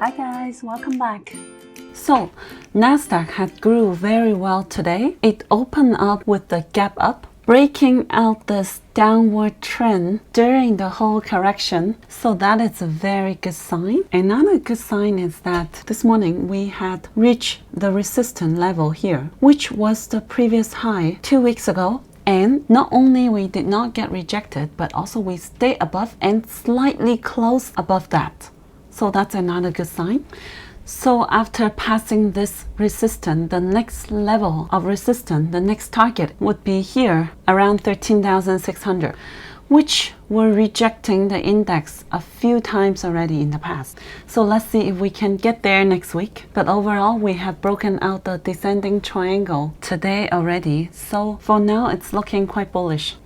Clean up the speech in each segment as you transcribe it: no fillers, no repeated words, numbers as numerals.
Hi guys, welcome back. So, Nasdaq had grew very well today. It opened up with the gap up, breaking out this downward trend during the whole correction. So that is a very good sign. Another good sign is that this morning we had reached the resistance level here, which was the previous high 2 weeks ago. And not only we did not get rejected, but also we stayed above and slightly close above that. So that's another good sign. So after passing this resistance, the next level of resistance, the next target would be here around 13,600, which we're rejecting the index a few times already in the past. So let's see if we can get there next week. But overall, we have broken out the descending triangle today already. So for now, it's looking quite bullish.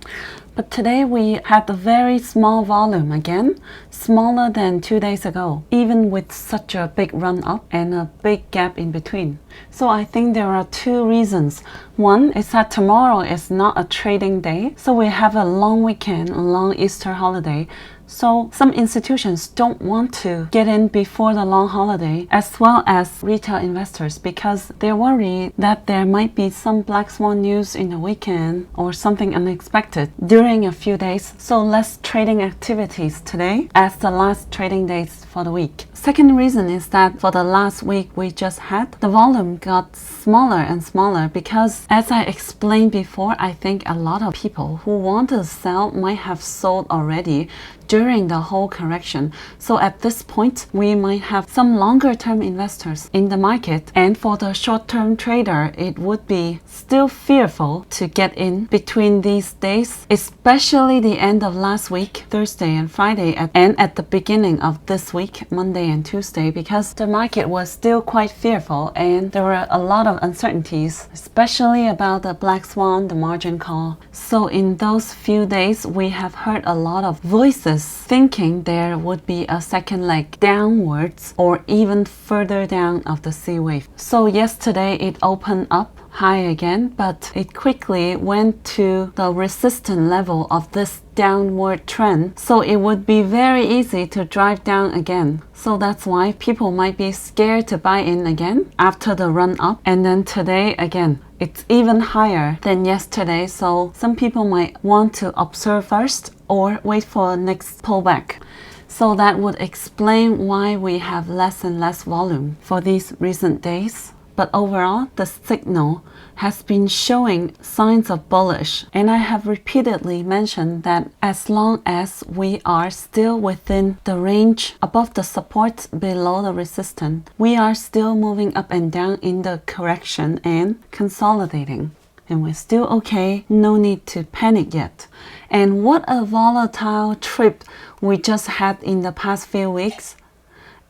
But today we had a very small volume again, smaller than 2 days ago, even with such a big run up and a big gap in between. So I think there are two reasons. One is that tomorrow is not a trading day, so we have a long weekend, a long Easter holiday. So some institutions don't want to get in before the long holiday, as well as retail investors, because they're worried that there might be some black swan news in the weekend or something unexpected during a few days. So less trading activities today as the last trading days for the week. Second reason is that for the last week we just had, the volume got smaller and smaller because, as I explained before, I think a lot of people who want to sell might have sold already during the whole correction. So at this point, we might have some longer term investors in the market, and for the short term trader, it would be still fearful to get in between these days, especially the end of last week, Thursday and Friday, and at the beginning of this week, Monday and Tuesday, because the market was still quite fearful and there were a lot of uncertainties, especially about the black swan, the margin call. So in those few days, we have heard a lot of voices thinking there would be a second leg downwards or even further down of the C wave. So yesterday it opened up high again, but it quickly went to the resistance level of this downward trend. So it would be very easy to drive down again. So that's why people might be scared to buy in again after the run up. And then today again, it's even higher than yesterday. So some people might want to observe first or wait for next pullback. So that would explain why we have less and less volume for these recent days. But overall, the signal has been showing signs of bullish. And I have repeatedly mentioned that as long as we are still within the range above the support, below the resistance, we are still moving up and down in the correction and consolidating. And we're still okay, no need to panic yet. And what a volatile trip we just had in the past few weeks.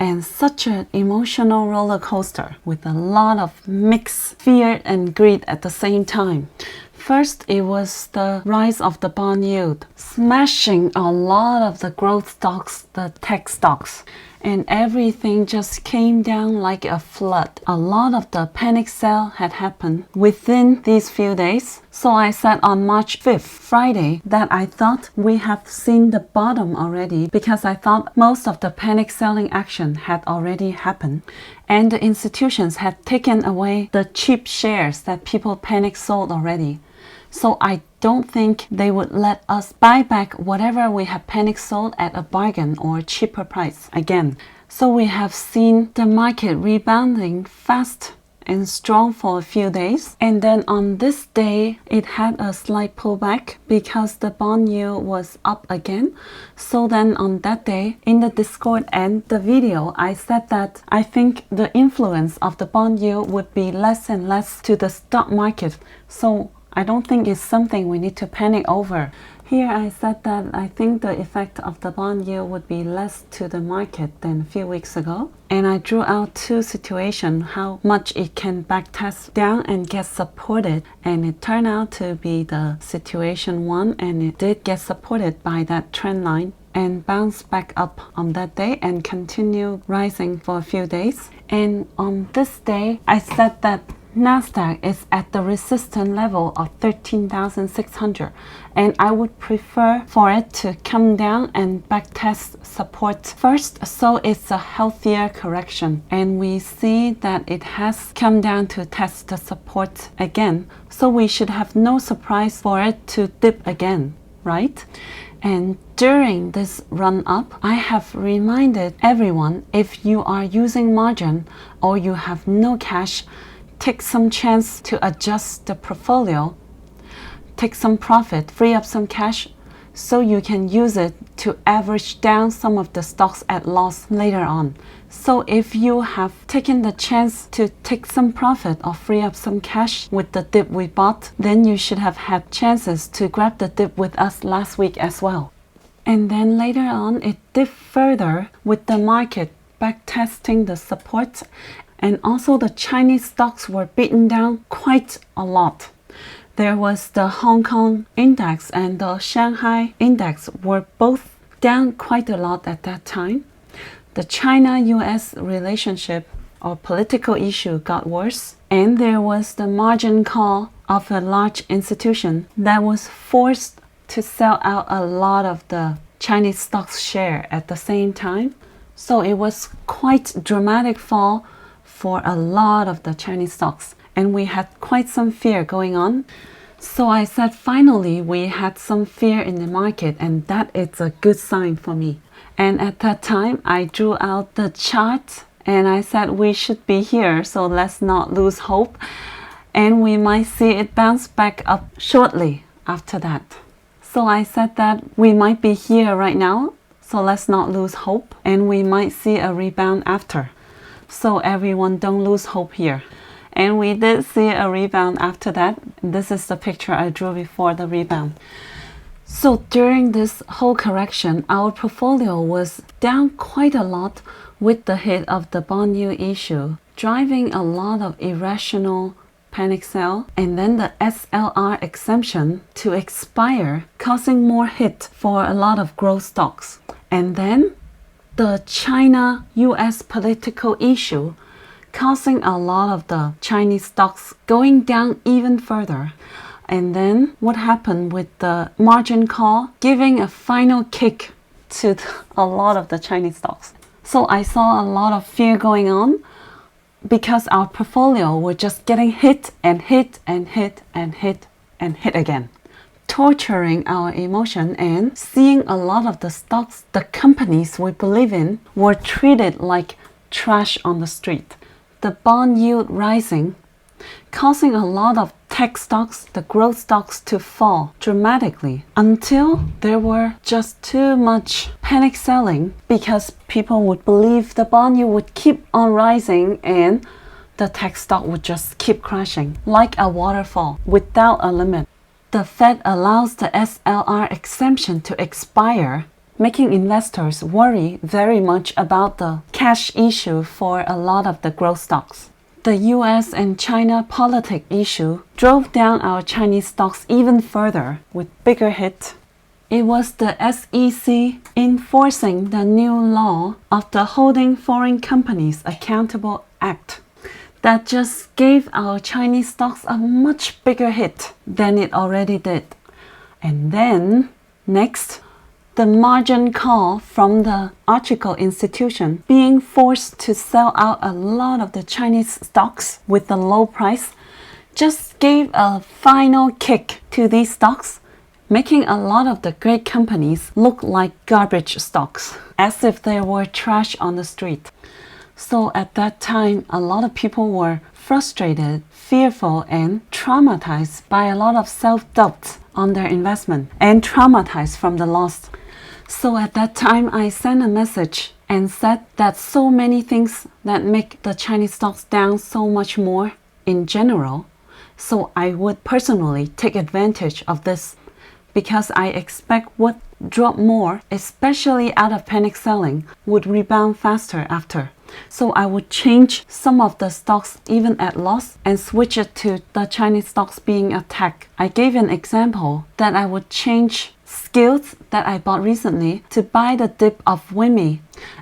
And such an emotional roller coaster with a lot of mixed fear and greed at the same time. First, it was the rise of the bond yield, smashing a lot of the growth stocks, the tech stocks. And everything just came down like a flood. A lot of the panic sell had happened within these few days. So I said on March 5th, Friday, that I thought we have seen the bottom already, because I thought most of the panic selling action had already happened. And the institutions had taken away the cheap shares that people panic sold already. So I don't think they would let us buy back whatever we have panic sold at a bargain or cheaper price again. So we have seen the market rebounding fast and strong for a few days. And then on this day, it had a slight pullback because the bond yield was up again. So then on that day, in the Discord and the video, I said that I think the influence of the bond yield would be less and less to the stock market. So I don't think it's something we need to panic over. Here I said that I think the effect of the bond yield would be less to the market than a few weeks ago. And I drew out two situations, how much it can backtest down and get supported. And it turned out to be the situation one, and it did get supported by that trend line and bounce back up on that day and continue rising for a few days. And on this day, I said that Nasdaq is at the resistance level of 13,600, and I would prefer for it to come down and backtest support first, so it's a healthier correction. And we see that it has come down to test the support again, so we should have no surprise for it to dip again, right? And during this run up, I have reminded everyone, if you are using margin or you have no cash, take some chance to adjust the portfolio, take some profit, free up some cash, so you can use it to average down some of the stocks at loss later on. So if you have taken the chance to take some profit or free up some cash with the dip we bought, then you should have had chances to grab the dip with us last week as well. And then later on, it dipped further with the market backtesting the support, and also the Chinese stocks were beaten down quite a lot. There was the Hong Kong index and the Shanghai index were both down quite a lot at that time. The China-US relationship or political issue got worse, and there was the margin call of a large institution that was forced to sell out a lot of the Chinese stocks share at the same time. So it was quite dramatic fall for a lot of the Chinese stocks, and we had quite some fear going on. So I said finally we had some fear in the market, and that is a good sign for me. And at that time I drew out the chart and I said we should be here, so let's not lose hope, and we might see it bounce back up shortly after that. So I said that we might be here right now, so let's not lose hope, and we might see a rebound after. So everyone don't lose hope here. And we did see a rebound after that. This is the picture I drew before the rebound. So during this whole correction, our portfolio was down quite a lot with the hit of the bond yield issue, driving a lot of irrational panic sell, and then the SLR exemption to expire, causing more hit for a lot of growth stocks. And then the China-US political issue, causing a lot of the Chinese stocks going down even further. And then what happened with the margin call, giving a final kick to a lot of the Chinese stocks. So I saw a lot of fear going on because our portfolio were just getting hit and hit and hit and hit and hit again, torturing our emotion, and seeing a lot of the stocks, the companies we believe in, were treated like trash on the street. The bond yield rising, causing a lot of tech stocks, the growth stocks, to fall dramatically until there were just too much panic selling because people would believe the bond yield would keep on rising and the tech stock would just keep crashing like a waterfall without a limit. The Fed allows the SLR exemption to expire, making investors worry very much about the cash issue for a lot of the growth stocks. The US and China politic issue drove down our Chinese stocks even further with bigger hit. It was the SEC enforcing the new law of the Holding Foreign Companies Accountable Act that just gave our Chinese stocks a much bigger hit than it already did. And then, next, the margin call from the Archical institution being forced to sell out a lot of the Chinese stocks with the low price just gave a final kick to these stocks, making a lot of the great companies look like garbage stocks, as if they were trash on the street. So at that time, a lot of people were frustrated, fearful, and traumatized by a lot of self-doubt on their investment and traumatized from the loss. So at that time, I sent a message and said that so many things that make the Chinese stocks down so much more in general. So I would personally take advantage of this because I expect what dropped more, especially out of panic selling, would rebound faster after. So I would change some of the stocks even at loss and switch it to the Chinese stocks being attacked. I gave an example that I would change skills that I bought recently to buy the dip of WIMI.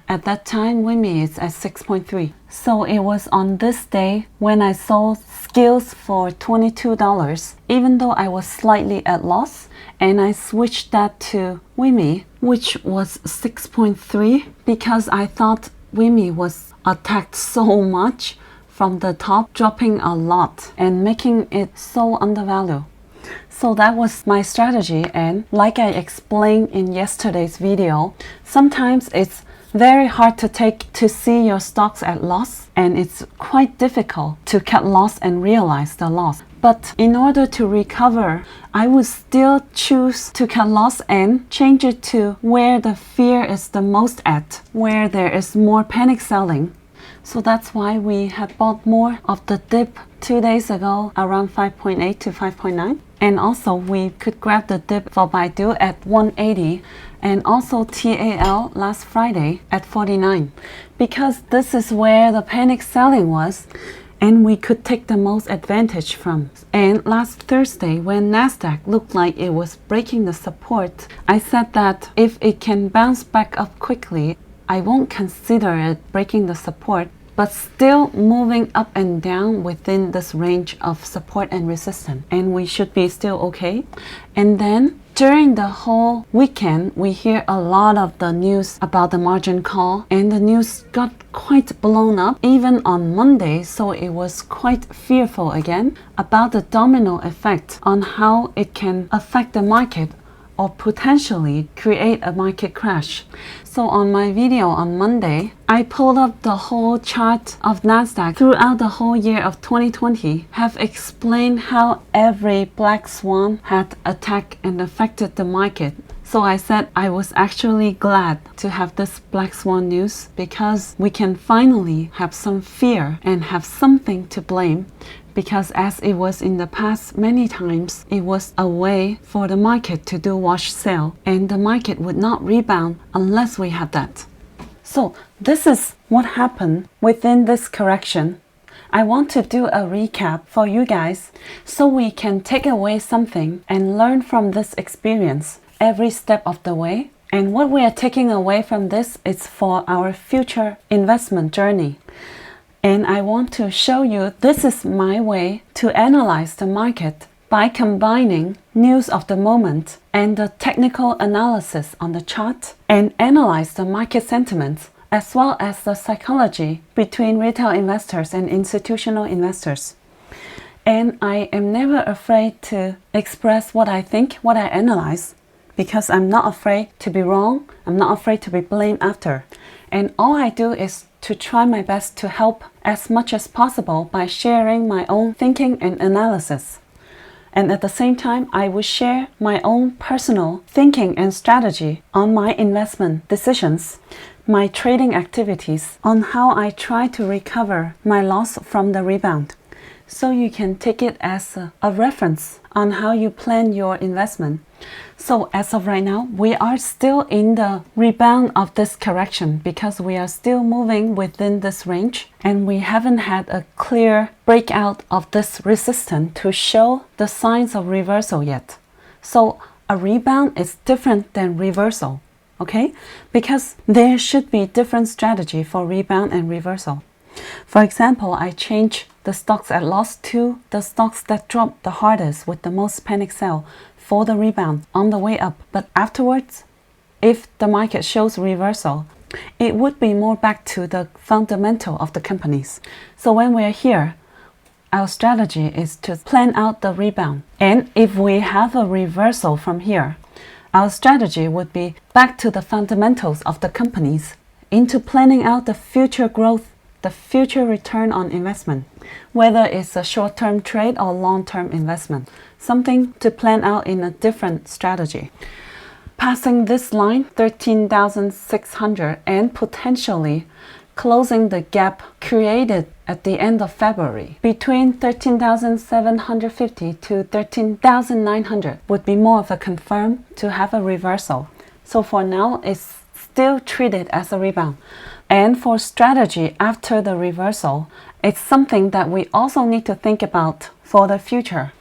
At that time, WIMI is at 6.3. So it was on this day when I sold skills for $22, even though I was slightly at loss, and I switched that to WIMI, which was 6.3, because I thought WIMI was attacked so much from the top, dropping a lot and making it so undervalued. So that was my strategy, and like I explained in yesterday's video, sometimes it's very hard to see your stocks at loss, and it's quite difficult to cut loss and realize the loss. But in order to recover, I would still choose to cut loss and change it to where the fear is the most at, where there is more panic selling. So that's why we have bought more of the dip 2 days ago around 5.8 to 5.9. And also we could grab the dip for Baidu at 180 and also TAL last Friday at 49, because this is where the panic selling was and we could take the most advantage from. And last Thursday, when Nasdaq looked like it was breaking the support, I said that if it can bounce back up quickly, I won't consider it breaking the support, but still moving up and down within this range of support and resistance, and we should be still okay. And then during the whole weekend, we hear a lot of the news about the margin call, and the news got quite blown up even on Monday, so it was quite fearful again about the domino effect on how it can affect the market or potentially create a market crash. So on my video on Monday, I pulled up the whole chart of Nasdaq throughout the whole year of 2020, have explained how every black swan had attacked and affected the market. So I said I was actually glad to have this black swan news, because we can finally have some fear and have something to blame, because as it was in the past many times, it was a way for the market to do wash sale, and the market would not rebound unless we had that. So this is what happened within this correction. I want to do a recap for you guys so we can take away something and learn from this experience every step of the way. And what we are taking away from this is for our future investment journey. And I want to show you this is my way to analyze the market by combining news of the moment and the technical analysis on the chart, and analyze the market sentiments as well as the psychology between retail investors and institutional investors. And I am never afraid to express what I think, what I analyze, because I'm not afraid to be wrong, I'm not afraid to be blamed after. And all I do is to try my best to help as much as possible by sharing my own thinking and analysis. And at the same time, I will share my own personal thinking and strategy on my investment decisions, my trading activities, on how I try to recover my loss from the rebound. So you can take it as a reference on how you plan your investment. So as of right now, we are still in the rebound of this correction, because we are still moving within this range and we haven't had a clear breakout of this resistance to show the signs of reversal yet. So a rebound is different than reversal, okay? Because there should be different strategy for rebound and reversal. For example, I change the stocks at loss to the stocks that drop the hardest with the most panic sell for the rebound on the way up. But afterwards, if the market shows reversal, it would be more back to the fundamental of the companies. So when we're here, our strategy is to plan out the rebound. And if we have a reversal from here, our strategy would be back to the fundamentals of the companies, into planning out the future growth, the future return on investment, whether it's a short-term trade or long-term investment, something to plan out in a different strategy. Passing this line, 13,600, and potentially closing the gap created at the end of February between 13,750 to 13,900 would be more of a confirm to have a reversal. So for now, it's still treated as a rebound. And for strategy after the reversal, it's something that we also need to think about for the future.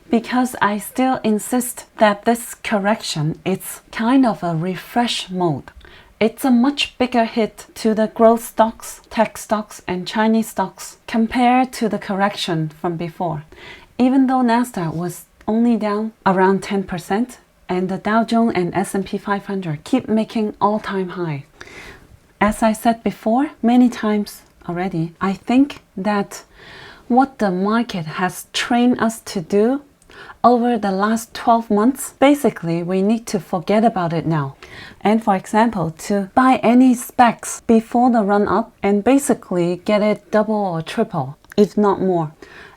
Because I still insist that this correction is kind of a refresh mode. It's a much bigger hit to the growth stocks, tech stocks, and Chinese stocks compared to the correction from before. Even though Nasdaq was only down around 10%, and the Dow Jones and S&P 500 keep making all-time high. As I said before, many times already, I think that what the market has trained us to do over the last 12 months, basically we need to forget about it now. And for example, to buy any specs before the run up and basically get it double or triple, if not more,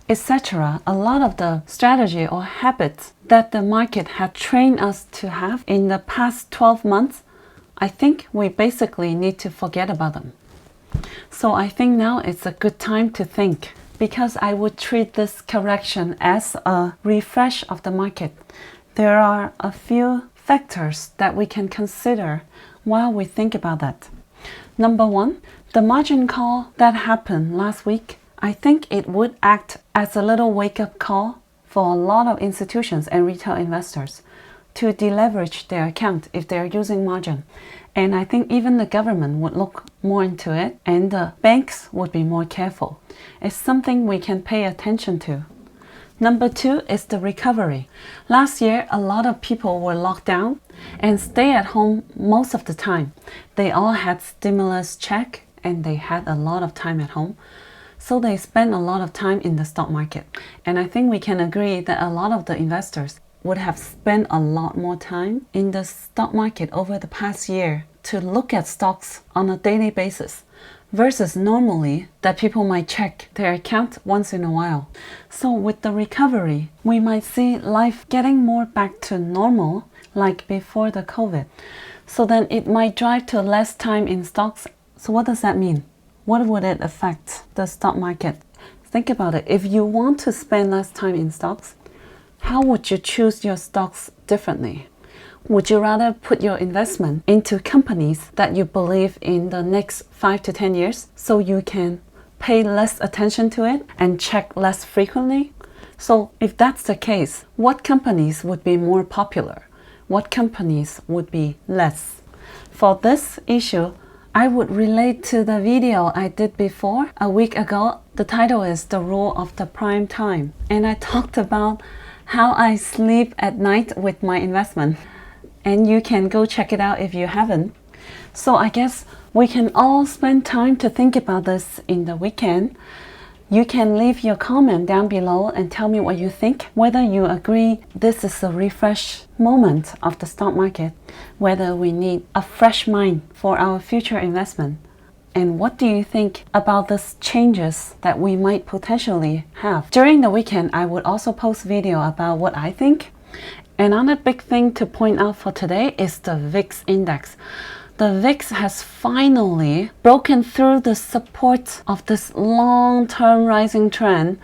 etc. A lot of the strategy or habits that the market had trained us to have in the past 12 months, I think we basically need to forget about them. So I think now it's a good time to think, because I would treat this correction as a refresh of the market. There are a few factors that we can consider while we think about that. Number one, the margin call that happened last week, I think it would act as a little wake-up call for a lot of institutions and retail investors to deleverage their account if they're using margin. And I think even the government would look more into it, and the banks would be more careful. It's something we can pay attention to. Number two is the recovery. Last year, a lot of people were locked down and stay at home most of the time. They all had stimulus check and they had a lot of time at home. So they spent a lot of time in the stock market. And I think we can agree that a lot of the investors would have spent a lot more time in the stock market over the past year to look at stocks on a daily basis, versus normally that people might check their account once in a while. So with the recovery, we might see life getting more back to normal like before the COVID. So then it might drive to less time in stocks. So what does that mean? What would it affect the stock market? Think about it. If you want to spend less time in stocks, how would you choose your stocks differently? Would you rather put your investment into companies that you believe in the next 5 to 10 years so you can pay less attention to it and check less frequently? So if that's the case, what companies would be more popular? What companies would be less? For this issue, I would relate to the video I did before a week ago. The title is The Rule of the Prime Time. And I talked about how I sleep at night with my investment. And you can go check it out if you haven't. So I guess we can all spend time to think about this in the weekend. You can leave your comment down below and tell me what you think, whether you agree this is a refresh moment of the stock market, whether we need a fresh mind for our future investment. And what do you think about these changes that we might potentially have? During the weekend, I would also post video about what I think. Another big thing to point out for today is the VIX index. The VIX has finally broken through the support of this long-term rising trend,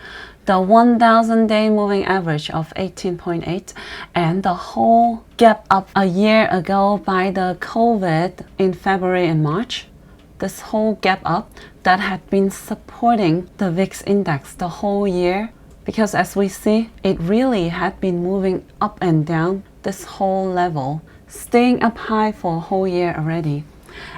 the 1,000-day moving average of 18.8, and the whole gap up a year ago by the COVID in February and March. This whole gap up that had been supporting the VIX index the whole year, because as we see, it really had been moving up and down this whole level, staying up high for a whole year already.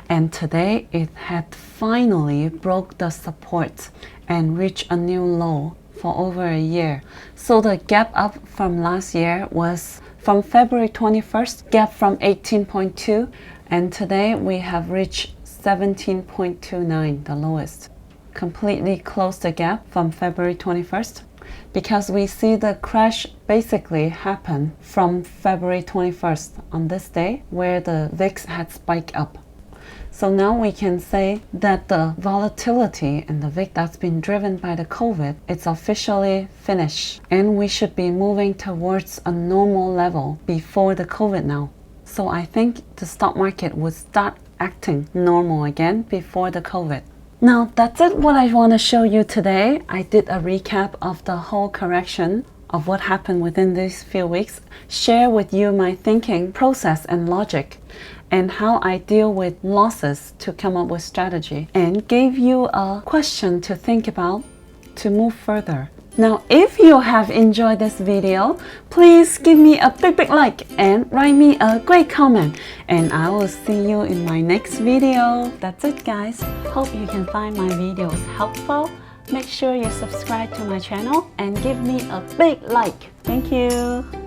And today it had finally broke the support and reached a new low for over a year. So the gap up from last year was from February 21st, gap from 18.2, and today we have reached 17.29, the lowest. Completely closed the gap from February 21st, because we see the crash basically happen from February 21st on this day, where the VIX had spiked up. So now we can say that the volatility in the VIX that's been driven by the COVID, it's officially finished, and we should be moving towards a normal level before the COVID now. So I think the stock market would start acting normal again before the COVID. Now that's it what I want to show you today. I did a recap of the whole correction of what happened within these few weeks, share with you my thinking process and logic. and how I deal with losses to come up with strategy, and gave you a question to think about to move further. Now, if you have enjoyed this video, please give me a big like and write me a great comment, and I will see you in my next video. That's it, guys. Hope you can find my videos helpful. Make sure you subscribe to my channel and give me a big like. Thank you.